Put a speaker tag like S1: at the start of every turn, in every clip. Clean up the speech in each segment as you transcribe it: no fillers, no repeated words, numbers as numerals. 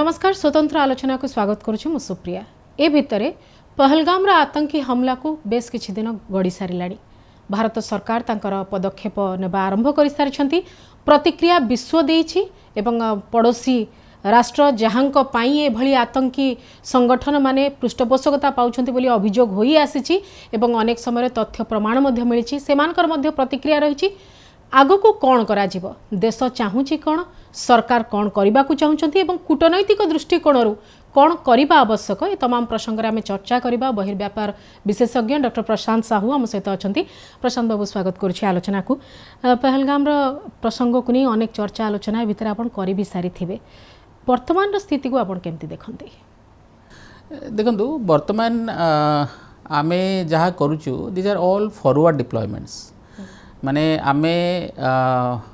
S1: नमस्कार स्वतंत्र आलोचना को स्वागत करुछु मु सुप्रिया। ए भितरे पहलगाम रा आतंकी हमला को बेस किछि दिन गड़ी सारिलाणी। भारत सरकार तांकर पदक्षेप नेबा आरंभ करि सारिछंती। प्रतिक्रिया विश्व देइछि एवं पड़ोसी राष्ट्र जहांक पाई ए भली आतंकी संगठन माने पृष्ठपोषकता पाउछंती बोली अभियोग होई आसीछि एवं अनेक समय तथ्य प्रमाण मध्य मिलिछि। सेमानकर मध्य प्रतिक्रिया रहिछि। आगो को कौन करा जीवो, देश चाहूची कौन, सरकार कौन करबा को चाहूचंती एवं कूटनैतिक दृष्टिकोणरू कौन करबा आवश्यक, ये तमाम प्रसंग आम चर्चा करबा। बहिर्व्यापार विशेषज्ञ डॉक्टर प्रशांत साहू आम सहित अच्छा। प्रशांत बाबू स्वागत करुछि आलोचना को। पहलगाम प्रसंग को नहीं अनेक चर्चा आलोचना भितर आपण करि भी सारी थिबे। वर्तमान स्थिति को आपण केमती देखंती?
S2: देखंतु वर्तमान आमे जहा करूछु this are all forward deployments. माने आमे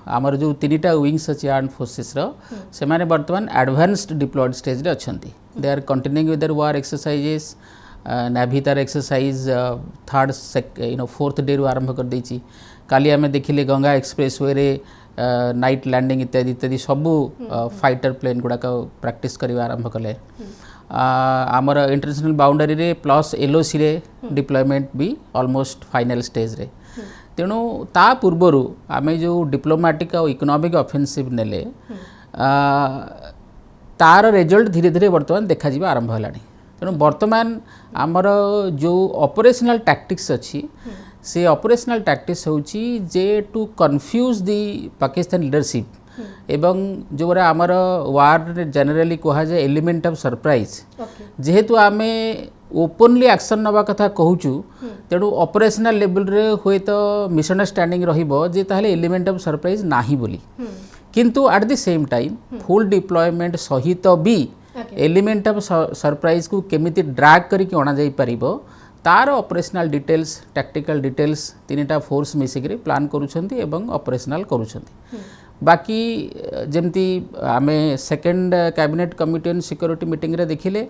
S2: आमर जो तीनटा विंग्स अछि आर्म फोर्सेस रो से माने वर्तमान एडवांस्ड डिप्लॉयड स्टेज रे अछंती। They are continuing with their war exercises. Navy तार एक्सरसाइज फोर्थ डे रो आरंभ कर दैछि। काली आमे देखिले गंगा एक्सप्रेस वे रे नाइट लैंडिंग इत्यादि इत्यादि सबू फाइटर प्लेन गुड़ा का प्रैक्टिस करवा आरंभ कले। आमर इंटरनेशनल बाउंडरी रे प्लस एलओसी रे डिप्लॉयमेंट भी ऑलमोस्ट फाइनल स्टेज रे। तेणु ता पूर्वरु आमे जो डिप्लोमेटिक और इकोनॉमिक ऑफेंसिव नेले तार रिजल्ट धीरे धीरे वर्तमान देखा जीवा आरंभ हलानी। तेणु वर्तमान आमर जो ऑपरेशनल टैक्टिक्स अच्छी से ऑपरेशनल टैक्टिक्स होची जे to confuse the Pakistan leadership एवं जो आमर वार जनरली कहा जाए एलिमेंट ऑफ सरप्राइज। जेहेतु आमे ओपनली एक्शन नवा कथा कहूचु तेणु ऑपरेशनल लेवल रे होय तो मिसअंडरस्टैंडिंग रहिबो जे ताहले एलिमेंट ऑफ सरप्राइज नाही बोली। किंतु eight the same time full deployment सहित भी एलिमेंट ऑफ सरप्राइज को केमिति ड्रैग करके अणा जाई परिबो तार ऑपरेशनल डिटेल्स टैक्टिकल डिटेल्स तीनटा फोर्स मिसिकरी प्लान करूछंती एवं ऑपरेशनल करूछंती। बाकी जेमती आमे second cabinet committee on security meeting रे देखिले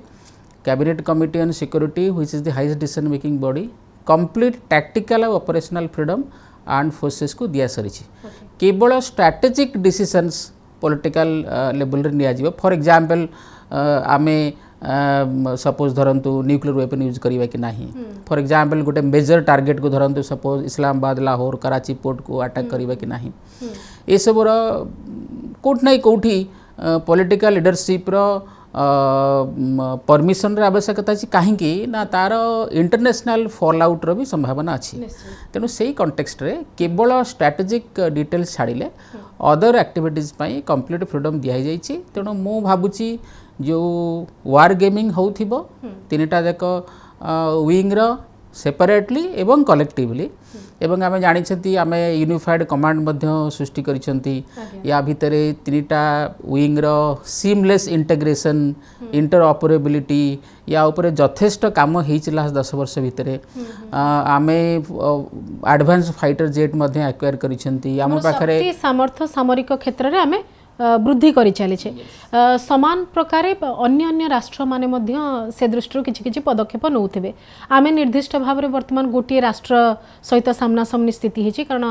S2: cabinet committee on security which is the highest decision making body complete tactical और ऑपरेशनल फ्रीडम आर्म फोर्सेस को दिया सरिछि। केवल स्ट्रैटेजिक डिसीजंस पॉलिटिकल लेवल रे निया जिवो। फॉर एग्जांपल आमे सपोज धरंतु न्यूक्लियर वेपन यूज करिवा कि नाही। फॉर एग्जांपल गोटे मेजर टारगेट को धरंतु सपोज इस्लामाबाद लाहौर कराची पोर्ट को अटैक करिवा कि नाही। ए सब कोट नहीं कोठी पॉलिटिकल लीडरशिप रो परमिशन रे आवश्यकता अछि कहीं ना तार इंटरनेशनल फॉल आउट रो भी संभावना अछि। तेणु सेही कॉन्टेक्स्ट रे केवल स्ट्रैटेजिक डिटेल्स छाड़िले अदर एक्टिविटीज पई कंप्लीट फ्रीडम दिया जाइछि। तेणु मो भाबुछि जो वार गेमिंग होउथिबो तीनटा जाक विंग रो सेपरेटली एवं कलेक्टिवली एवं आमे जानिछंती आमे यूनिफाइड कमांड मध्य सृष्टि करिसंती। या भितरे तीनटा विंग रो सीमलेस इंटीग्रेशन इंटरऑपरेबिलिटी या ऊपर यथेष्ट काम हेइचला 10 वर्ष भितरे। आमे एडवांस फाइटर जेट मध्य एक्वायर करिसंती। आम पाखरे
S1: सामर्थ्य सामरिक क्षेत्र रे आमे वृद्धि करि चलिछे। समान प्रकार अन्य अन्य राष्ट्र माने मध्य से दृष्टि किछि किछि पदक्षेप नउथिबे। आमे निर्दिष्ट भाव रे वर्तमान गोटे राष्ट्र सहित सामना सामनी स्थिति हिछि कारण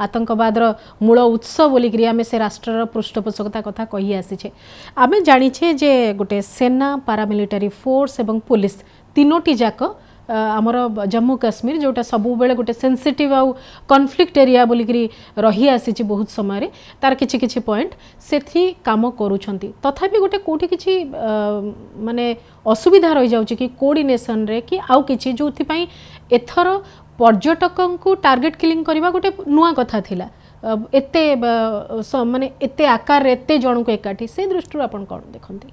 S1: आतंकवाद रो मूल उत्स बोली करी आमे से राष्ट्र रो पृष्ठपोषकता कथा कहि आसीछे। आमे जानिछे जे गोटे सेना पारामिलिटरी फोर्स एवं पुलिस तीनोटी जाक आमर जम्मू काश्मीर जोटा सबु बेले गोटे सेंसिटिव आउ कॉन्फ्लिक्ट एरिया बोली करी रही आसी बहुत समय रे तार किछि किछि पॉइंट सेथि काम करूछंती। तथापि गोटे कोठी किछि माने असुविधा रहि जाउछि कि कोऑर्डिनेशन रे कि आउ किछि जोथि पई एथर पर्यटकन को टार्गेट किलिंग करबा गोटे नुआ कथा थिला। एते माने एते आकार रे एते जण को एकाठी से दृष्टि आपण कोन देखंती?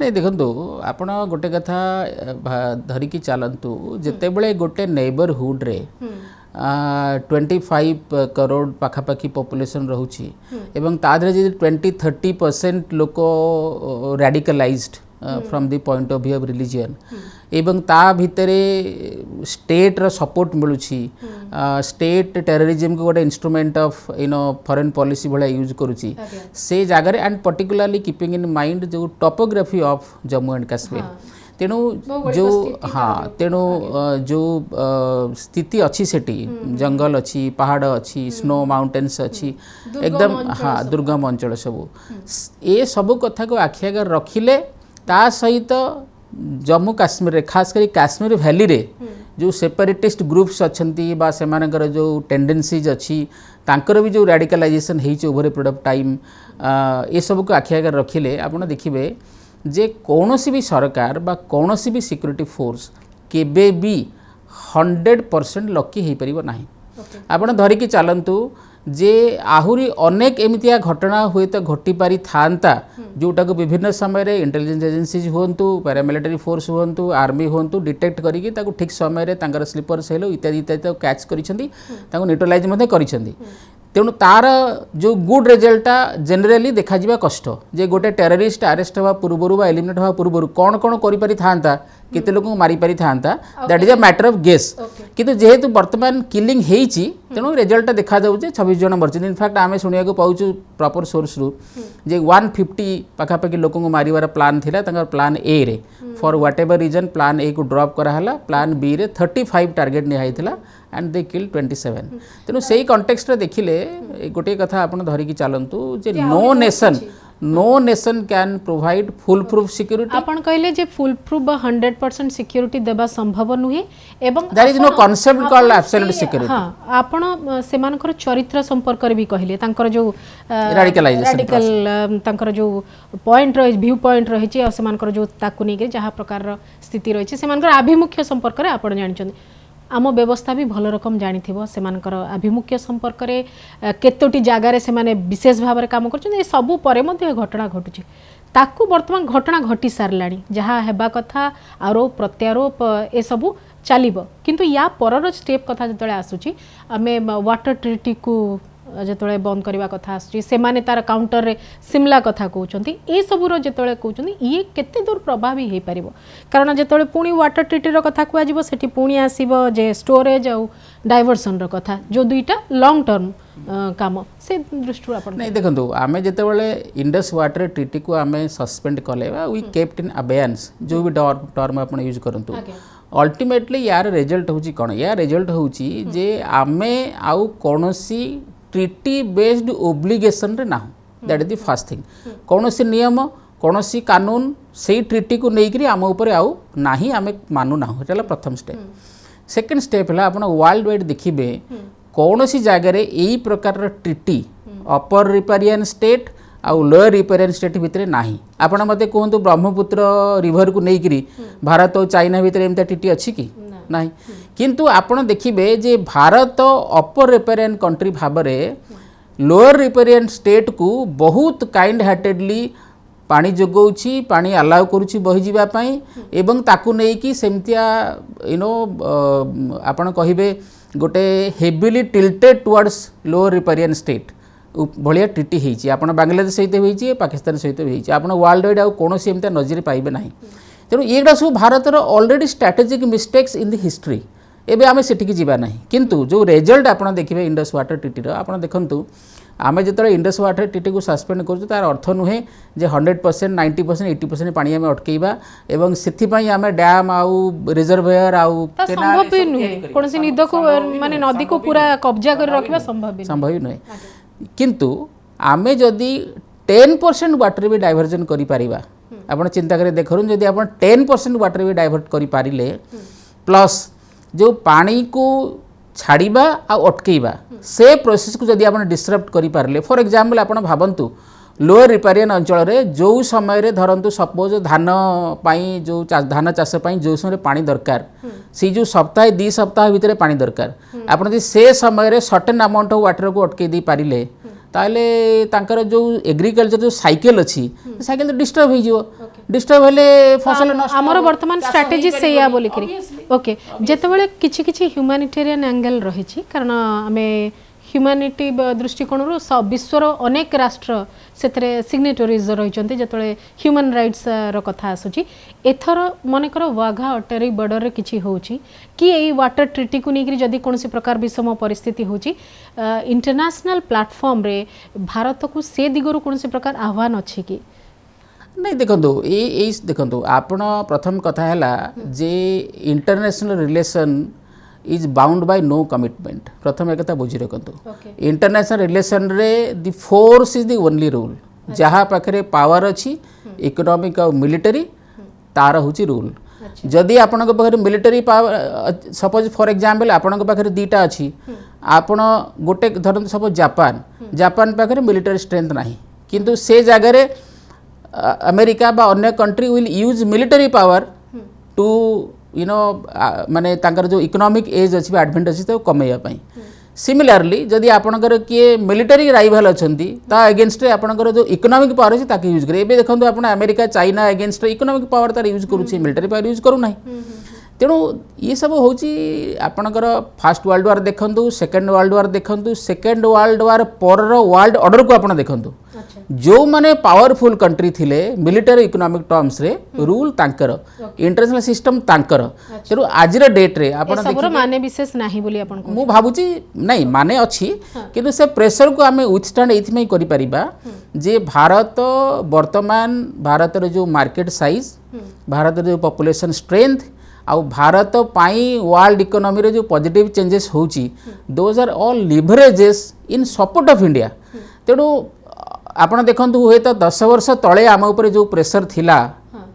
S2: नहीं देखो आपण गोटे कथा धरिकी चलतु जिते बड़े गोटे नेबरहुड रे 25 करोड़ पाखापाखी पॉपुलेशन रोची एवं तादरे जे 20-30% लोक radicalised from the point of view of religion एवं ता भितरे स्टेट रो सपोर्ट मिलुछि। स्टेट टेररिज्म को गोटे इंस्ट्रूमेंट ऑफ फॉरेन पॉलिसी भले यूज करुछि से जगह and particularly keeping in mind जो topography of Jammu and Kashmir तेणु जो हाँ तेणु जो स्थिति अच्छी सेठी जंगल अच्छी पहाड़ अच्छी स्नो माउंटेन्स अच्छी एकदम हाँ दुर्गम अंचल सब ये सब कथा को आखि आगे रखिले ता सहित जम्मू काश्मीर खास करी काश्मीर वैली रे जो सेपरेटिस्ट ग्रुप्स अच्छी बा सेमानकर जो टेंडेंसीज अच्छी तांकर भी जो रेडिकलाइजेशन होती over a period of time ये सब को आखि आगे रखिले आपण देखिए जे कौनसी भी सरकार बा कौनसी भी सिक्योरिटी फोर्स केबे भी 100% लकी हो पारिबो नाही आपण धरिकी चलतु जे आहुरी अनेक एमितिया घटना हुए तो घटी पारि थांता जोटा को विभिन्न समय इंटेलिजेंस एजेंसीज हुंतु पैरामिलिटरी फोर्स हुंतु आर्मी हुंतु डिटेक्ट करिकी ताको ठीक समय रे तांकर स्लीपर सेल इत्यादि इत्यादि कैच करिसेंती ताको न्यूट्रलाइज मध्ये करिसेंती तेणु तार जो गुड रिजल्टा जेनेराली देखा जिबा कष्ट जे गोटे टेररिस्ट अरेस्ट हवा पूर्वरु बा एलिमिनेट हवा पूर्वरु कौन कौन करि पारि थांता केते लोक मारी पारि थांता that is a matter of guess किंतु जेहेतु वर्तमान किलिंग हेइची तेणु रिजल्ट देखा जाउचे 26 जन मरचे इनफैक्ट आमे सुनिया को पाउछु प्रॉपर सोर्स रु जे 150 पाखापाखि लोक को मारिवार प्लान थिला तांकर प्लान ए रे for whatever reason plan A को ड्रॉप करा हला प्लान बी रे 35 टार्गेट निया हितला एंड दे किल 27 तेणु सेही कॉन्टेक्स्ट रे देखिले गोटे कथा आपण धरिकी चलंतु जे no nation can provide full proof security
S1: आपण कहले जे फुल प्रूफ 100% सिक्योरिटी देबा संभव नुहे एवं
S2: there is no concept called absolute security
S1: हां आपण सेमानकर चरित्र संपर्क रे भी कहले तांकर जो
S2: रेडिकल
S1: तांकर जो पॉइंट रही व्यू पॉइंट रही छि सेमानकर जो ताकु नै के जहा प्रकार स्थिति रही छि सेमानकर आभिमुख्य संपर्क रे आपण जानि आम व्यवस्था भी भल रकम जानी सेमानकर आभिमुख्य संपर्क रे केतोटी जगार से माने विशेष भाव में काम कर सबू पर घटना घटुची ताकू वर्तमान घटना घटी सारलाणी जहाँ हेबा कथा आरोप प्रत्यारोप ए सबू चलिबो किंतु या परर स्टेप कथा जतले आसुची आमे वाटर ट्रीटी को जतले बंद करबा कथा आसुची से माने तार काउंटर रे सिमला कथा कहउचंती ए सबुर जतले कहउचंती ये केते दूर प्रभावी हे परिबो कारण जतले पुणी वाटर ट्रीटी रो कथा कुआ जिवो सेठी पुणी आसीबो जे स्टोरेज आ डाइवर्सन रो कथा जो दुईटा लॉन्ग टर्म काम से दृष्टि आपण
S2: नहीं देखंतु आमे जतले इंडस वाटर ट्रीटी को आमे सस्पेंड कले वी केप्ट इन अबेयंस जो भी टर्म आपण यूज करंतु अल्टीमेटली यार रिजल्ट होची कोन या रिजल्ट होची जे आमे आउ कोनोसी ट्रीटी बेस्ड ओब्लिगेशन रे ना that is the first thing कोनोसी नियम कोनोसी कानून से ट्रीटी को लेकरी आम ऊपर आउ नाही आमे मानु ना एटा प्रथम स्टेप सेकंड स्टेप है आपण वर्ल्ड वाइड देखिबे कोनोसी जगह रे एई प्रकार ट्रीटी अपर रिपेरियन स्टेट आउ लोअर रिपेरियन स्टेट भितर नाही आपण मते कहंतु ब्रह्मपुत्र रिवर को लेकरी भारत और चाइना भितर एमता ट्रीटी अछि कि नहीं किंतु आपण देखिबे जे भारत अपर रिपेरियन कंट्री भाबरे लोअर रिपेरियन स्टेट को बहुत काइंड हार्टेडली पानी जोगौछि पानी अलाउ करूछि बहि जिबा पई एवं ताकू नै कि सेमतिया यू नो आपण कहिबे गोटे heavily tilted towards lower riparian state भलिया ट्रीटी होती आप बांग्लादेश सहित होती पाकिस्तान सहित होती आप वर्ल्ड वाइड आउ कौन एमती नजर पाइबे ना तेणु ये सब भारतर already strategic mistakes in the history एबे आमे सेठिकी जीवा नहीं किंतु जो रिजल्ट आप देखिए इंडस वाटर ट्रीटी आप देखु आमे जिते इंडस वाटर ट्रीटी को सस्पेंड कर तार अर्थ नुहे जे 100% 90% 80% पानी आमे अटकेबा एवं सेथिपई आमे डैम आउ रिजर्वयर आउ
S1: संभव भी नुहे कोनसी नदी को माने नदी को पूरा कब्जा कर रखबा
S2: संभव नुहे किंतु आमे जदि 10% वाटर भी डाइवर्जन करि पारिबा आपण चिंता करे देखरु जदि आपण 10% वाटर भी डाइवर्ट करि पारिले प्लस जो पानी को छाड़ीबा आ अटकेबा से प्रोसेस को जदि आपण डिस्टर्ब करि पारले फॉर एग्जांपल आपण भाबंतु लोअर रिपेरियन अंचल रे जो समय रे धरंतु सपोज धान पाई जो धान चाष पाई जो समय पानी दरकार सी जो सप्ताह 2 सप्ताह भितर पानी दरकार आपण जदि से समय रे सर्टेन अमाउंट ऑफ वाटर को अटके दी पारिले ताले तांकर जो एग्रीकल्चर जो साइकिल अछि साइकिल तो डिस्टर्ब हो जिवो डिस्टर्ब हेले फसल नष्ट
S1: हमर वर्तमान स्ट्रेटजी सेया बोली करी ओके जेतेबेले किछि किछि ह्यूमैनिटेरियन एंगल रही छी कारण हमें ह्यूमैनिटी दृष्टिकोण विश्वर अनेक राष्ट्र से सिग्नेटरीज रही जिते ह्यूमन राइट्स रो कथा आसूची एथर मनकर वाघा अटेरी बॉर्डर रे किछि होउची कि एई वाटर ट्रीटी को लेकर जदि कौन प्रकार विषम परिस्थिति होची इंटरनेशनल प्लेटफॉर्म रे भारत को से दिगरु कौन प्रकार आह्वान अछि कि
S2: नहीं देखो देखो आपण प्रथम कथा है जे international relation is bound by no commitment प्रथम एक बुझी रखु इंटरनेशनल रिलेशन रे the force is the only rule जहाँ पाखे पावर अच्छी इकोनॉमिक और मिलिटरी तार हूँ रूल जदि आपण पाखे military power suppose for example आपण पाखे दीटा अच्छी आपण गोटे धरत सपोज जापान पाखे मिलिटरी स्ट्रेंथ नाही किंतु से जगह अमेरिका बा अन्य country will use military power to you know माने तांकर जो इकोनॉमिक एज अच्छी एडवांटेज तो कमेवाई सिमिलारली जदि आपणकर किए मिलिटरी राइवल अच्छी अगेन्स्ट आपणकर जो इकोनॉमिक पावर अच्छी ताकि यूज करे देखो आप America China against economic power तार यूज करुच्ची मिलिटरी पावर यूज करूना तेणु ये सब हूँ आपणकर फास्ट वर्ल्ड वार देखु सेकेंड वर्ल्ड वार देखु सेकेंड वर्ल्ड वार पर वर्ल्ड ऑर्डर को आप देखु जो माने पावरफुल कंट्री थिले मिलिटरी इकोनॉमिक टर्म्स रे रूल तांकर इंटरनेशनल सिस्टम तांकर तेणु आज डेट रे आपण
S1: सबरो माने विशेष नाही बोली आपण को
S2: मु भाबुची नहीं माने अच्छी किंतु से प्रेशर को आमे विथस्टैंड एथि करि परिबा जे भारत वर्तमान भारत रे जो मार्केट साइज भारत रे जो पॉपुलेशन स्ट्रेंथ आउ भारत पाई वर्ल्ड इकोनॉमी रे जो पॉजिटिव चेंजेस होची those are all leverages in support of India तेणु आपण देखंतु हुए तो 10 वर्ष तले आम ऊपर जो प्रेशर थिला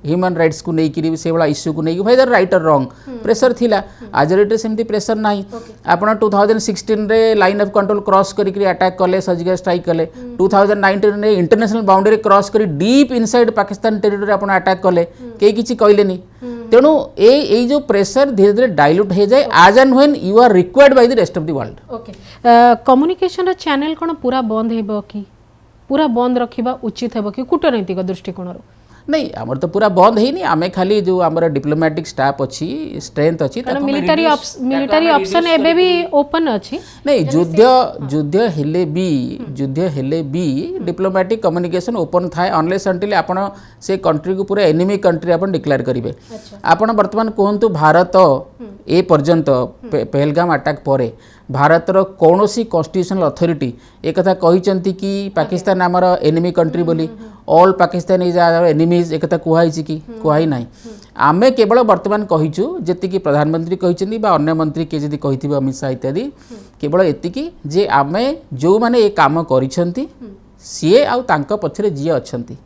S2: ह्यूमन राइट्स को लेकिन से भाई इश्यू को लेकिन भाई राइट और रॉन्ग प्रेशर थिला आज रेट सेमती प्रेशर नाही आपण 2016 रे लाइन ऑफ कंट्रोल क्रॉस करी अटैक कले सर्जिकल स्ट्राइक कले 2019 रे इंटरनेशनल बाउंड्री क्रॉस करी डीप इनसाइड पाकिस्तान टेरिटरी आपण अटैक कले कई किछि कहलेनी तेणु ए जो प्रेशर धीरे धीरे डाइल्यूट हो जाए आज and when you are required by the rest of the world
S1: okay communication channel कोन पूरा बंद हेबो कि पूरा बंद रखिबा उचित हेबो कि कूटनैतिक दृष्टिकोण
S2: नहीं आमर तो पूरा बंद है नहीं आमे खाली जो आमर डिप्लोमेटिक स्टाफ अच्छी स्ट्रेंथ अच्छी
S1: मिलिटरी ऑप्शन एबे भी ओपन अच्छी
S2: नहीं युद्ध हेले भी डिप्लोमेटिक कम्युनिकेशन ओपन थाए अनलेस अंटिल आपण से कंट्री को पूरा एनिमी कंट्री आपण डिक्लेयर करिवे आपण वर्तमान कहंतु भारत ए पर्यंत पहलगाम अटैक परे भारतर कौनसी कॉन्स्टिट्यूशनल अथॉरिटी एक कथा कहिसंती कि पाकिस्तान आमर एनिमी कंट्री बोली ऑल पाकिस्तान इज आवर एनिमीज एक कथा कुहाई कि कुहाई नाही आमे केवल वर्तमान कहिचु जेतिकी प्रधानमंत्री कहिसंती बा अन्य मंत्री के जदी कहिथिबे अमित शाह इत्यादि केवल एतिकी जे आमे जो माने ए काम करिसंती सीए आउ तांको पछरे जी अछंती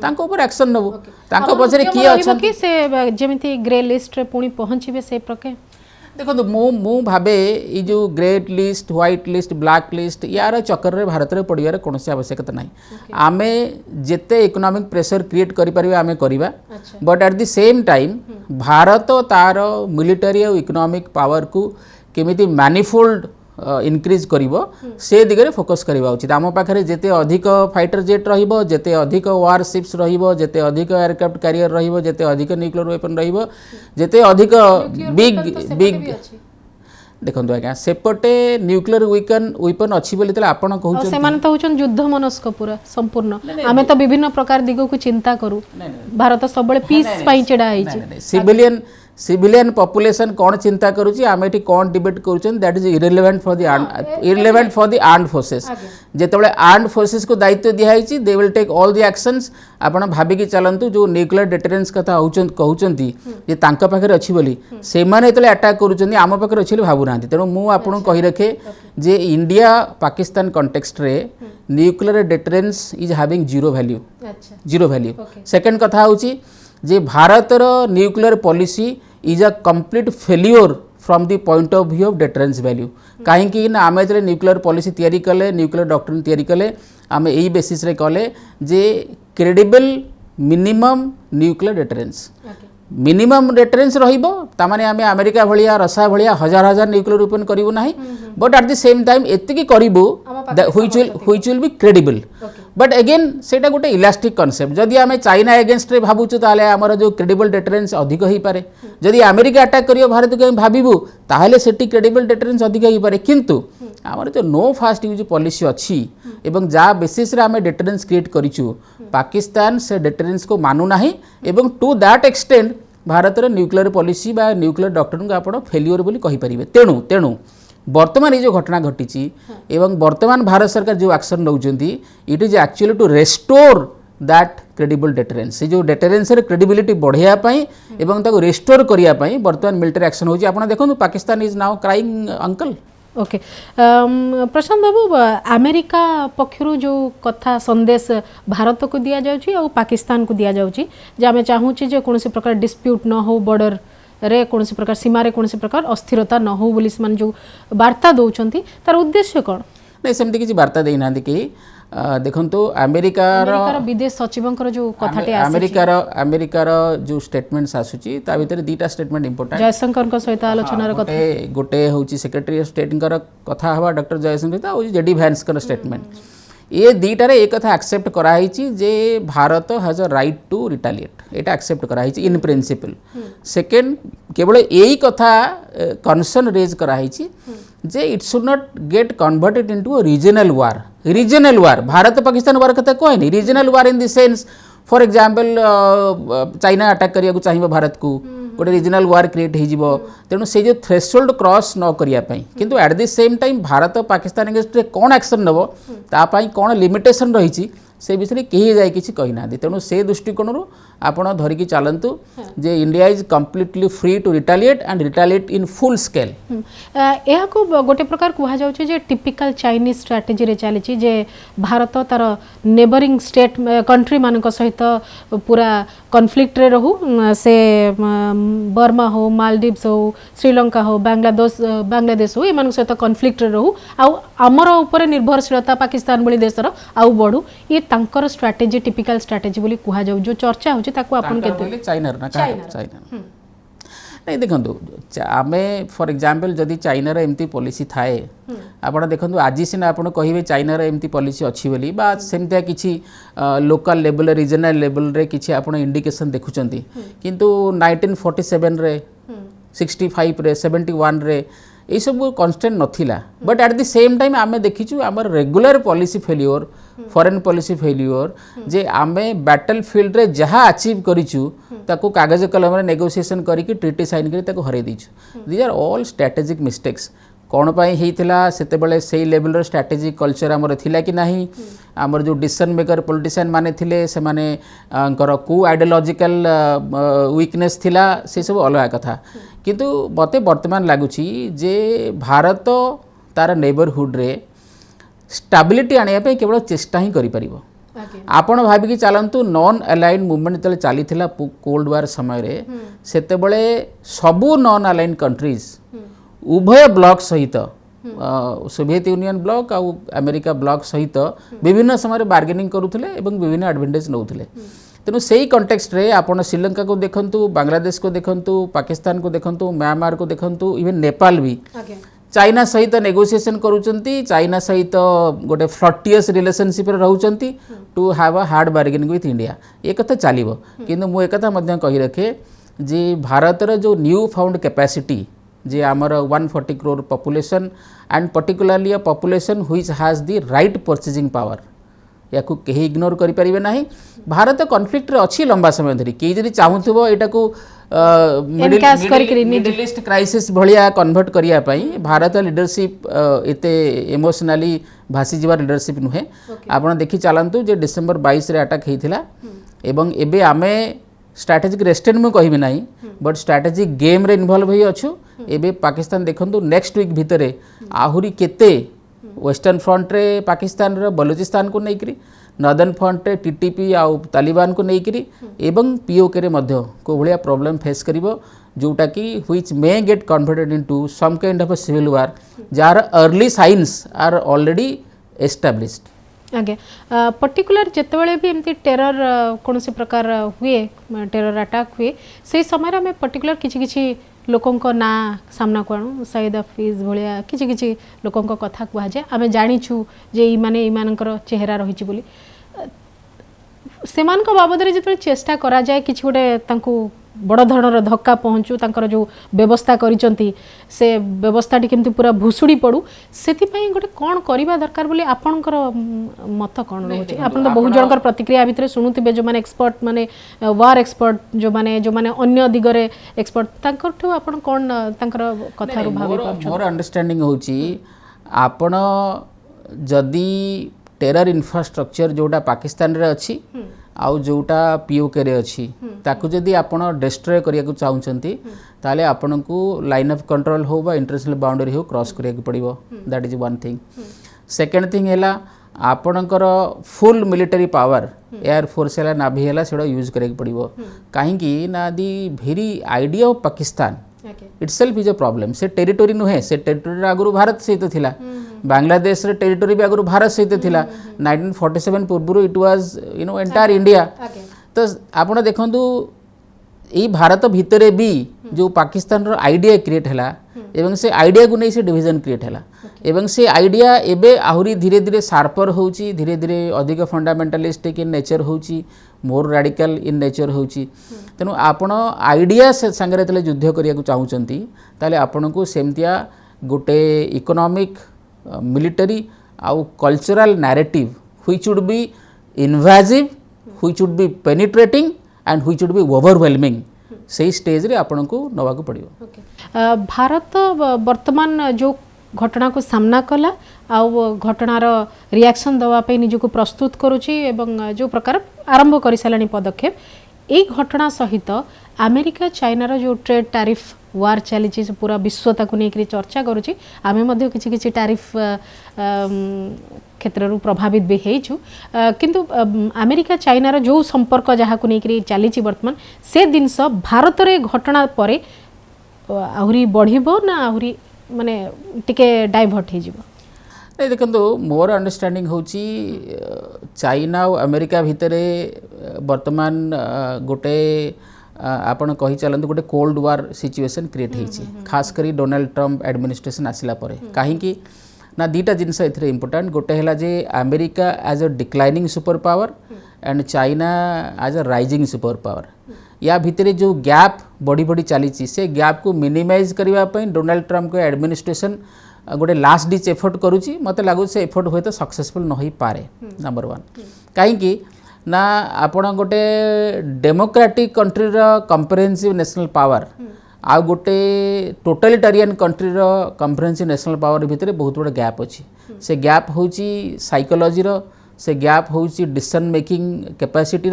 S2: तांको ऊपर एक्शन नबो तांको पछरे की अछंती
S1: से जेमिति ग्रे लिस्ट रे पुणी पहुंचीबे से प्रकार
S2: देखो मु भावे ये जो great list white list black list यार चक्कर रे भारत रे पड़ियार कौन आवश्यकता ना आमे जेते इकोनॉमिक प्रेशर क्रिएट करि परिबे आमे करिबा but at the same time Bharat तार मिलिटरी और इकोनॉमिक पावर को केमिति मैनिफोल्ड इनक्रीज करिवो से दिगरे फोकस करिबा उचित आम पाखरे जेते अधिक फाइटर जेट रहिबो जेते अधिक वारशिप्स रहिबो जेते अधिक एयरक्राफ्ट कैरियर रहिबो जेते अधिक न्यूक्लियर वेपन रहिबो जेते अधिक बिग देखंतु आज्ञा सेपटे न्यूक्लियर वेपन अच्छी बोली तले आपण कहउछन
S1: से माने तो होचन युद्ध मनस्क पूरा संपूर्ण आमे तो विभिन्न प्रकार दिगो को चिंता करू भारत सबले पीस पई चेडा आइछि
S2: सिविलियन पॉपुलेशन कौन चिंता करुची आम एठी कौन डिबेट करुचन that is irrelevant for the armed forces जेतेबेले आर्म्ड फोर्सेस को दायित्व दिहाइची they will take all the actions आपण भाबिकी चलंतु जो न्यूक्लियर डिटरेंस कथा होचन कहउचंती जे तांका पाखरे अछि बोली से माने एतले अटैक करुचंती आम पाखरे अछि भाबु नांती तेनो मु आपण कहि रखे जे इंडिया पाकिस्तान कॉन्टेक्स्ट रे nuclear deterrence is having zero value second कथा होची जे भारतर nuclear policy is a complete failure from the point of view of deterrence value कहीं आम जो न्यूक्लियर पॉलिसी तैयारी कले न्यूक्लियर डॉक्ट्रिन तैयारी कले आम यही बेसिस रे कले जे credible minimum nuclear deterrence minimum deterrence रहिबो तामाने आमे अमेरिका भलिया रसा भलिया हजार हजार न्यूक्लियर वेपन करिवो नाही but at the same time एतिकी करिवो which will be credible but again सेटा गोटे इलास्टिक कॉन्सेप्ट जदि आमे चाइना अगेंस्ट रे भाबुचु ताले हमर जो क्रेडिबल डिटरेंस अधिक होई पारे जदि अमेरिका अटैक करियो भारत को भाबिबु ताहले सेटी क्रेडिबल डिटरेंस अधिक होई पारे किंतु हमर जो नो फास्ट यूज पॉलिसी अच्छी एवं जा बेसिस रे आमे डिटरेंस क्रिएट करिचु पाकिस्तान से डिटरेंस को मानु नाही एवं टू दैट एक्सटेंट भारत रे न्यूक्लियर पॉलिसी बा न्यूक्लियर डॉक्ट्रिन को आपण फेल्योर बोली कहि परिबे तेणु वर्तमान ये जो घटना घटी एवं वर्तमान भारत सरकार जो एक्शन नौचंती it is actually to restore that credible deterrence से जो डेटरेन्स क्रेडिबिलिटी बढ़िया एवं ताको रिस्टोर करिया वर्तमान मिलिटरी एक्शन होची आपण देखो Pakistan is now crying uncle
S1: okay Prashant Babu America पक्षरु जो कथा संदेश भारत को दिया जाउची और पाकिस्तान को दिया जाउची जे आमे चाहूची जे कोनोसी प्रकार डिस्प्यूट न हो बॉर्डर रे कोनोसी प्रकार सीमा रे कोनोसी प्रकार अस्थिरता न हो बोली मान जो वार्ता दौरान तार उद्देश्य कौन
S2: नहीं सेमती किसी वार्ता देना कि देखो अमेरिकार
S1: विदेश सचिव जो कथाटे
S2: अमेरिकार जो स्टेटमेंट्स आसूची ता भीतर दीटा स्टेटमेंट इंपोर्टेंट
S1: जयशंकर सहित आलोचनार कथा
S2: गोटे होची सेक्रेटरी ऑफ स्टेट कथा हवा डॉक्टर जयशंकर सहित और जेडी वैंस स्टेटमेंट ये दीटारे एक कथा एक्सेप्ट कराई जे Bharat has a right to retaliate एटा एक्सेप्ट कराई इन प्रिंसिपल सेकेंड केवल यही कथा कंसर्न रेज कराई जे it should not get converted into a regional war Bharat Pakistan war कथा कहनी regional war in the sense for example China attack करिया को चाहिए भारत को गोटे रीजनल वार क्रिएट हो तेणु से जो थ्रेशोल्ड क्रॉस न करने किंतु eight the same time Bharat Pakistan against कौन एक्शन नब तापाई कौन लिमिटेशन रही से विषय कहीं जाए किसी कही ना तेणु से दृष्टिकोण आपण धरिकी चलतु जे India is completely free to retaliate and retaliate in full scale
S1: यह को गोटे प्रकार कह जाउछि जे टिपिकल चाइनीज स्ट्रेटेजी रे चली जे भारत तार नेबरिंग स्टेट कंट्री मान सहित पूरा कॉन्फ्लिक्ट रे रहू से बर्मा हो मालदीव्स हो श्रीलंका हो बांग्लादेश हो एमान सहित कॉन्फ्लिक्ट रे रहू आमर ऊपर निर्भरशीलता पाकिस्तान भली देशर आउ बढ़ू ये तांकर स्ट्रेटेजी टिपिकल स्ट्रेटेजी बोली कह जाउ जो चर्चा होची ताको आपण केते
S2: चाइना ना चाइना नहीं देखंतु आमे फॉर एग्जांपल जदि चाइना रे एमती पॉलिसी थाए आपण देखंतु आज सिना आपण कहिबे चाइना रे एमती पॉलिसी अछि बोली बा सेमतिया किछि लोकल लेवल रीजनल लेवल रे किछि आपण इंडिकेशन देखुचंती किंतु 1947 रे 65 रे 71 रे ये सब कन्स्टेंट नथिला but at the same time आमे देखिछु हमर regular policy failure foreign policy failure जे आमे बैटल फील्ड रे जहाँ अचीव करिछु ताको कागज कलम रे नेगोशिएशन करिकि ट्रीटी साइन करि ताको हरै दिछु these are all strategic mistakes कौन पाई हेइथिला सेते बेले सेई लेवल रो स्ट्रेटेजिक कल्चर हमर थिला कि नाही हमर जो डिसीजन मेकर पॉलिटिशियन माने थिले से माने अंकर को आइडियोलॉजिकल वीकनेस थिला से सब अलग कथा किंतु मते वर्तमान लागुछि जे भारत तार नेबरहुड रे स्टेबिलिटी आनिया पे केवल चेष्टा ही करि परिबो आपण भाबिकी चलंतु नॉन अलाइंड मूवमेंट तले चली थिला कोल्ड वार समय रे सेते बेले सबु नॉन अलाइंड कंट्रीज उभय ब्लॉक सहित सोवियत यूनियन ब्लॉक आउ अमेरिका ब्लॉक सहित विभिन्न समय बार्गेनिंग करुथिले एवं विभिन्न एडवांटेज नउथिले तेणु से कंटेक्स्ट रे आपण श्रीलंका को देखंतु बांग्लादेश को देखंतु पाकिस्तान को देखंतु म्यांमार को देखंतु इवन नेपाल भी चाइना सहित नेगोशिएशन करूचंती चाइना सहित गोटे फ्लटियस रिलेशनशिप रे रहउचंती to have a hard bargaining with India ये कथा चलिबो किंतु मु एक कथा मध्य कहि रखे जे भारत रो जो न्यू फाउंड कैपेसिटी जे आमर 140 crore population and particularly a population which has the right purchasing power या को कहीं इग्नोर करि परिबे नाही भारत कॉन्फ्लिक्ट रे अछि लंबा समय धरि के जदि चाहुथबो एटा को मिडिल ईस्ट क्राइसिस भलिया कन्वर्ट करिया पई भारत लीडरशिप एते इमोशनली भासी जीवा लीडरशिप नुहे आपण देखि चलंतु जे डिसेंबर 22 रे अटैक हेतिला एवं एबे आमे स्ट्रेटेजिक रेस्टेंट में कहबे नाही बट स्ट्रेटेजिक गेम रे इन्वॉल्व होई अछु एबे पाकिस्तान देखंतु नेक्स्ट वीक भितरे आहुरी केते वेस्टर्न फ्रंट रे पाकिस्तान रे बलूचिस्तान को नेकरी नॉर्दर्न फ्रंट रे टीटीपी आउ तालिबान को नेकरी एवं पीओके रे मध्य को भलिया प्रॉब्लम फेस करिवो जोटा कि which may get converted into some kind of a civil war जार early signs are already established
S1: आगे पर्टिकुलर जितेबाला भी एमती टेरर कौन से प्रकार हुए टेरर अटैक हुए से समय आम पर्टिकुलर किसी लोकों ना सामना को आणु सईद हफीज भाया किसी लोकों कथा कहुए आम जाचु जे ये चेहरा रही बोली से बाबद में जो चेष्टा करा जाए किसी गोटे बड़ धरणर धक्का पहुँचू तांकर जो व्यवस्था करिसंती से व्यवस्था केमती पूरा भुसुड़ी पड़ू से गोटे कौन करवा दरकार बोली आपणकर मत कौन रही आपन तो बहुत जनकर प्रतिक्रिया भितर शुणुवे जो मैंने एक्सपर्ट माने वार एक्सपर्ट जो मैंने अन्य दिगरे एक्सपर्ट तांकर आपन कौन तांकर कथा रो भाबी पाछो
S2: मोर अंडरस्टैंडिंग होची आपण जदी टेरर इंफ्रास्ट्रक्चर जोटा पाकिस्तान रे अछि आउ जोटा पीओके रे अच्छी ताकू जदि आपण डिस्ट्रॉय करिया को चाहउचंती ताले आपण को लाइन ऑफ कंट्रोल हो बा इंटरनेशनल बाउंड्री हो क्रॉस करिया को पड़िबो that is one thing second thing हैला आपणकर full military power air force है नाभी है से यूज करें पड़ो कहीं ना the very idea of Pakistan itself is a problem से टेरिटोरी नुहे से टेरिटोरी आगु भारत सहित थिला बांग्लादेश रे टेरिटोरी भी आगु भारत सहित थिला 1947 पूर्व it was you know entire India तो आपण देखंतु यही भारत भितर भी जो पाकिस्तान रो आइडिया क्रिएट हैला एवं से आइडिया को नहीं से डिवीजन क्रिएट हैला एवं से आइडिया एबे आहुरी धीरे धीरे शार्पर होउची धीरे धीरे अधिक फंडामेंटलिस्टिक इन नेचर होउची मोर रैडिकल इन नेचर होउची तेनु आपण आइडिया से संगे तले युद्ध करिया को चाहउचंती ताले आपण को सेमतिया गोटे इकोनॉमिक मिलिटरी आउ cultural narrative which would be invasive which would be penetrating and which would be overwhelming सही स्टेज रे आपण को नवा को पड़ियो
S1: भारत वर्तमान जो घटना को सामना कला आउ घटनार रिएक्शन दवाई निजको प्रस्तुत करुच्ची एवं जो प्रकार आरंभ कर सारे पदक्षेप यही घटना सहित अमेरिका चाइनार जो ट्रेड टैरिफ वार चली पूरा विश्व ताकू नहीं चर्चा करुच्ची आमे किसी टैरिफ क्षेत्र प्रभावित भी होइछु किंतु अमेरिका चाइनार जो संपर्क जहाँ नहीं चली वर्तमान से जिनस भारत रे घटना पर आहुरी बढ़िबो ना आहुरी माने टिके डाइवर्ट हो जिवो
S2: नहीं देखो मोर अंडरस्टैंडिंग होची चाइना और अमेरिका भितर वर्तमान गोटे आपण कही चलते गोटे कोल्ड वार सिचुएशन क्रिएट होती खास करी डोनाल्ड ट्रंप एडमिनिस्ट्रेशन आसिला परे कहीं ना दीटा जिनस एथिरे इंपोर्टेंट गोटे हैला जे America as a declining super power and China as a rising super power या भितर जो गैप बढ़ी बढ़ी चली से गैप को मिनिमाइज करने डोनाल्ड ट्रंप को एडमिनिस्ट्रेशन गोटे लास्ट डिच एफर्ट करुच्ची मत लगुच से एफर्ट हुए तो सक्सेसफुल न हो पारे नंबर वन कहीं ना आपण गोटे democratic country comprehensive national power आ गोटे totalitarian country comprehensive national power भितर बहुत बड़ा गैप अच्छी से गैप होची साइकोलॉजी से गैप होची डिसीजन मेकिंग कैपेसिटी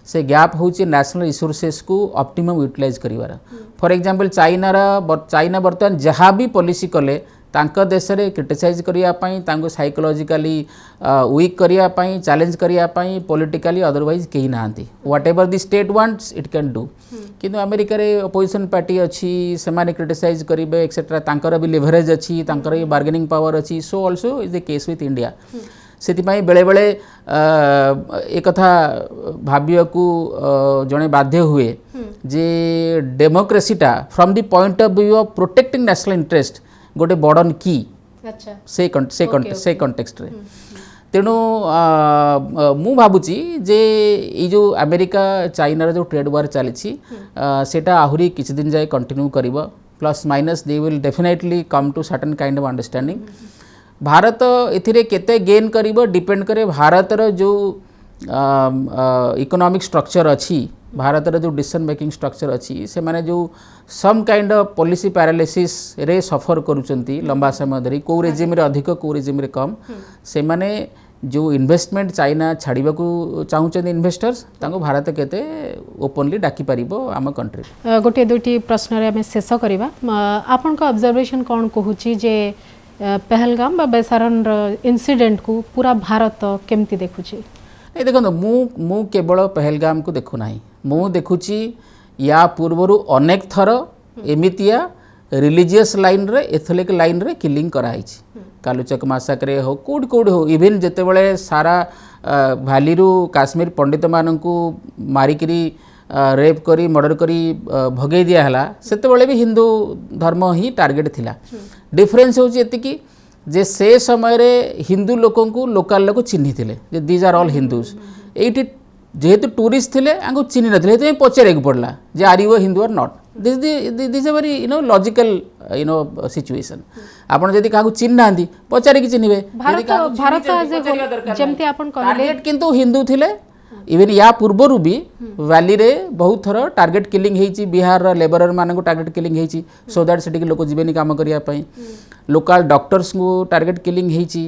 S2: से गैप होची नेशनल रिसोर्सेस को ऑप्टिमम यूटिलाइज करिवार फॉर एग्जांपल चाइना बर्तमान जहाँ भी पॉलिसी कले तांका देश रे क्रिटिसाइज करिया पई तांको साइकोलॉजिकली वीक करिया पई चैलेंज करिया पई पॉलिटिकली अदरवाइज केही नांती whatever the state wants it can do किंतु अमेरिका रे अपोजिशन पार्टी अच्छी से माने क्रिटिसाइज करिवे एक्सेट्रा तांकर भी लिवरेज अच्छी तांकर बार्गेनिंग पावर अच्छी so also is the case with India से बेले बेले एक कथा भाविया को जड़े बाध्य हुए जे डेमोक्रेसीटा from the point of view of protecting national interest गोटे बड़न की से कंटेक्स्ट रे तेणु मु भावुची जे ये जो अमेरिका चाइनार जो ट्रेड वार चली सेटा आहुरी किछि दिन जाए कंटिन्यू करिवो plus minus they will definitely come to certain kind of understanding Bharat एथिरे केते गेन करिवो डिपेंड करे भारतर जो इकोनॉमिक स्ट्रक्चर अच्छी भारतर जो डिसीजन मेकिंग स्ट्रक्चर अच्छी से माने जो some kind of policy paralysis रे सफर करूचंती लंबा समय धरी को रेजिम रे अधिक को रेजिम रे कम से माने जो इन्वेस्टमेंट चाइना छाड़िबा को चाहूचंती इन्वेस्टर्स तांको भारत केते ओपनली डाकी परिबो आम कंट्री
S1: गोटे दुटी प्रश्न रे हमें शेष करबा आपन को ऑब्जर्वेशन कोन कहूची जे पहलगाम बा बेसारन इंसिडेंट को पूरा भारत केमती देखुची
S2: ए देखो मु केवल पहलगाम को देखु नाही मु देखुची या पूर्वरु अनेक थर एमितिया रिलीजियस लाइन रे एथनिक लाइन रे किलिंग कराई कालुचक मासाकरे हो कोड हो इवन जेते बळे सारा भालीरू काश्मीर पंडित माननकू मारिकरी रेप करी मर्डर करी भगै दिया हला सेते बळे भी हिंदू धर्म ही टार्गेट थिला डिफरेंस होची एतिकी जे से समय रे हिंदू लोकों को लोकल लोक चिन्ही थिले जे दीज आर ऑल हिंदूज एटी जेहेतु टूरिस्ट थिले आंको चिन्ही नथिले ते पचारे को पड़ला जे are you Hindu or not this a very logical situation आपण जदी काहू चिन्हांती पचारे की चिन्हिबे
S1: भारत जेमती आपण कहले
S2: किंतु हिंदू थिले इवन या पूर्वरु भी वैली रे बहुत थर टार्गेट किलिंग हेची बिहार लेबरर मान को टार्गेट किलिंग हेची सो दैट सेठी लोक जीवेनी काम करिया पई लोकल डॉक्टर्स को टार्गेट किलिंग हेची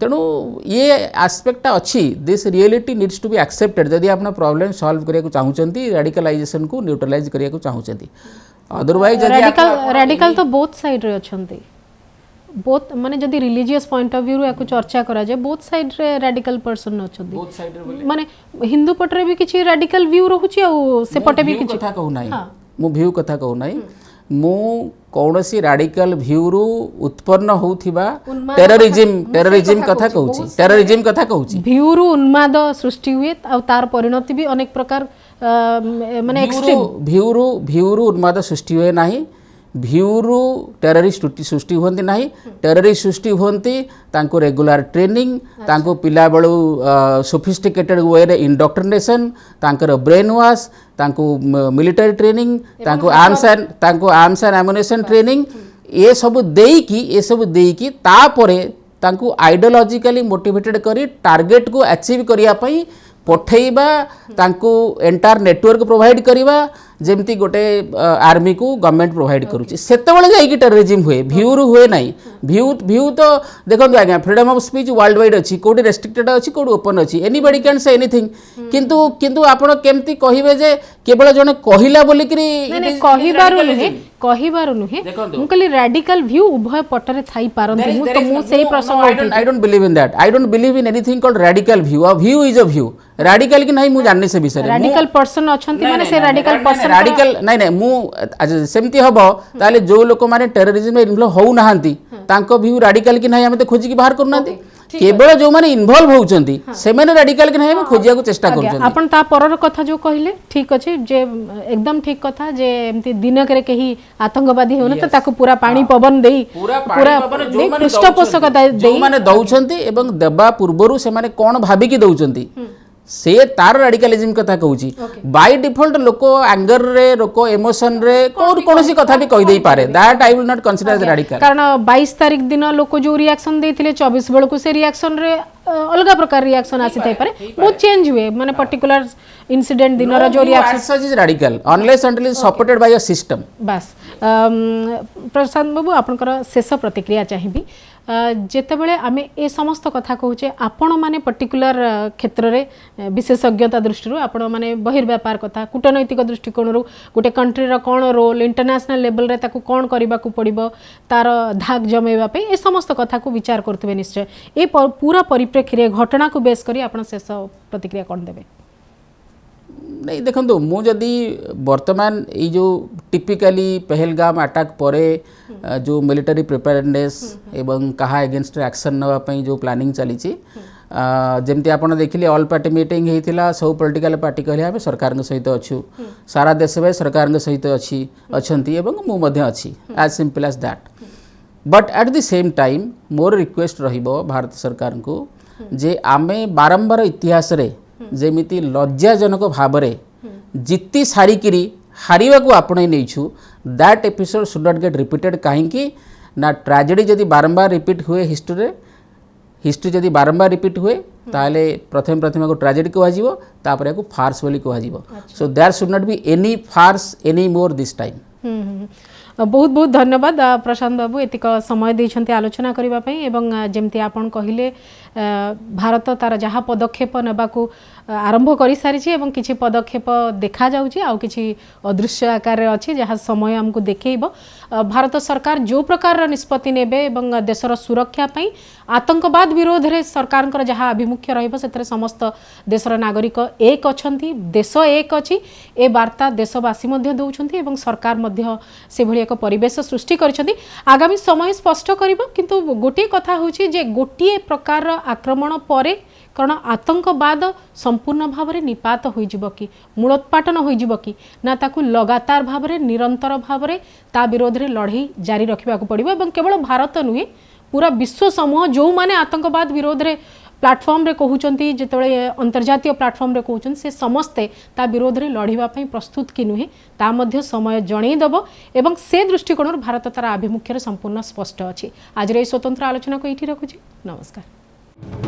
S2: तेणु ये आस्पेक्ट अच्छी this reality needs to be accepted जदि आप प्रॉब्लम सॉल्व करने चाहते रेडिकलाइजेशन को न्यूट्रलाइज करने चाहते अदरवाइज
S1: रेडिकल तो बोथ साइड रे अछंती बोथ माने जदि रिलीजियस पॉइंट ऑफ व्यू रो चर्चा करा जाए बोथ साइड रे रेडिकल पर्सन अछंती
S2: बोथ साइड रे
S1: माने हिंदू पटरे भी किछि रेडिकल व्यू रहउछि आ से पटे भी किछि
S2: कथा कहू नाही मु व्यू कथा कहू नाही मु कौनसी रेडिकल व्यू रु उत्पन्न होउथिबा टेररिज्म कथा कहूछि टेररिज्म कथा कहूछि
S1: व्यू रु उन्माद सृष्टि हुए आ तार परिणति भी अनेक प्रकार माने एक्सट्रीम
S2: व्यू रु उन्माद सृष्टि हुए नाही व्यू रु टेररिस्ट सृष्टि होती ना टेररिस्ट सृष्टि होती तांको रेगुलर ट्रेनिंग तांको पिला बेलू सोफिस्टिकेटेड वे रे इंडोक्ट्रिनेशन तांकर ब्रेन वाश तांको मिलिटरी ट्रेनिंग तांको आर्म्स एंड एमुनेशन ट्रेनिंग ये सब देकी तापरे तांको आइडियोलॉजिकली मोटिवेटेड करी टारगेट को अचीव करिया पई पठेइबा तांको एंटायर नेटवर्क प्रोवाइड करिबा जेमती गोटे आर्मी को गवर्नमेंट प्रोवाइड करूची सेतेबेले जाईकी टेररिज्म हुए व्यू रु हुए नाही व्यू तो देखंतु आज्ञा freedom of speech world wide अछि कोडी रेस्ट्रिक्टेड अछि कोडी ओपन अछि एनीबॉडी कैन से एनीथिंग किंतु आपण केमती कहिबे जे केवल जने कहिला बोली करी
S1: कहिबारु नुहे मु कहली रेडिकल व्यू उभय पटरे थाई पारंती मु तो मु सेही प्रसंग
S2: I don't believe in that I don't believe in anything called radical view a view is a view radical कि नहीं मु जानने से विषय
S1: रेडिकल पर्सन अछंती माने से रेडिकल पर्सन
S2: रेडिकल नहीं मु सेमती हबो ताले जो लोक माने टेररिज्म में इन्वॉल्व हो नाहंती तांको व्यू रेडिकल कि नहीं हमें तो खोजी की बाहर करनांती केवल जो माने इन्वॉल्व होउचंती से माने रेडिकल कि नहीं हम खोजिया को चेष्टा करचंती
S1: आपण ता परर कथा जो कहिले ठीक अछि जे एकदम ठीक कथा जे एमती दिनकरे केही आतंकवादी होन त ताको पूरा पानी पवन देई पूरा पृष्ठपोषकता देई
S2: जो माने दउचंती एवं देबा पूर्वरु से माने कोन भाबी की दउचंती से तार रेडिकलिज्म कथा कहूची बाय डिफॉल्ट लोक एंगर रे लोक इमोशन रे कोनोसी कथा भी कहि देई पारे that I will not consider as radical
S1: कारण 22 तारिख दिन लोक जो रिएक्शन देथिले 24 बेल को से रिएक्शन रे अलग प्रकार रिएक्शन आसी थाई पारे बहुत चेंज हुए माने पर्टिकुलर इंसिडेंट दिन रो जो reaction
S2: is radical unless until is supported by a system
S1: बस प्रशांत बाबू आपनकर शेष प्रतिक्रिया चाहिबी जेतेबेले आमे ए समस्त कथा कहूचे आपण माने पर्टिकुलर क्षेत्र रे विशेषज्ञता दृष्टि आपण माने बहिर्व्यापार कथा कूटनैतिक दृष्टिकोण रो गोटे कंट्री रो कोन रोल इंटरनेशनल लेवल रे ताकू कोन करबा को पड़िबो तार धाक जमेबा पे ए समस्त कथा को विचार करथबे निश्चय ए पूरा परिप्रेक्षी रे घटना को बेस करी आपण शेष प्रतिक्रिया कोन देबे
S2: नहीं देखो मु जदि वर्तमान ये जो टिपिकली पहलगाम अटैक परे जो मिलिटरी प्रिपेयरनेस एवं कहा एगेंस्ट एक्शन नापी जो प्लानिंग चली जमती आप देखिले ऑल पार्टी मीटिंग होता सब पॉलिटिकल पार्टी कहले आम सरकार सहित अच्छू सारा देश भाई सरकार सहित अच्छी मु अच्छी as simple as that but at the same time more request रहिबो भारत सरकार को जे आमे बारंबार इतिहास रे जेमिति लज्जाजनक भाव जीति सारिकी हारिबा को आपणे नहींछु that episode should not get repeated कहीं ना ट्रेजेडी जदि बारंबार रिपीट हुए हिस्ट्री जदि बारंबार रिपीट हुए ताले प्रथम को ट्रेजेडी कहजिवो तापर को फार्स बोली कहजिवो so there should not be any farce any more this time
S1: बहुत बहुत धन्यवाद प्रशांत बाबू एतिक समय देइछन्ते आलोचना करिबा पई एवं जेमती आपण कहिले भारत तार जहाँ पदक्षेप नेबाकू आरंभ कर सारी एवं किछि पदक्षेप देखा जाउछि आ किछि अदृश्य आकार रे अछि जहाँ समय हमको देखैब भारत सरकार जो प्रकार निष्पत्ति नेबे एवं देशर सुरक्षा पई आतंकवाद विरोध रे सरकार जहाँ आभिमुख्य रहिबो सेतरे समस्त देशर नागरिक एक अछंती देश एक अछि ए वार्ता देशवासी मध्ये दउछंती एवं सरकार मध्ये से भली एक परिवेश सृष्टि करिसंती आगामी समय स्पष्ट करिबो किंतु गोटे कथा होछि जे गोटे प्रकार आक्रमण परे कारण आतंकवाद संपूर्ण भाव में निपात हो कि मूलोत्पाटन हो कि ना ताकू लगातार भाव में निरंतर भाव में ता विरोध में लड़ाई जारी रखा पड़ो और केवल भारत नुहे पूरा विश्व समूह जो माने आतंकवाद विरोध में प्लाटफॉर्म रे कहउचंती जेतबेले अंतर्जातीय प्लाटफॉर्म रे कहउचन से समस्ते ता विरोध रे लढिबा पई प्रस्तुत कि नुहे ता मध्य समय जणै दबो एवं से दृष्टिकोण भारत तार आभिमुख्य संपूर्ण स्पष्ट अछि आज रे स्वतंत्र आलोचना को इठी रखुची नमस्कार।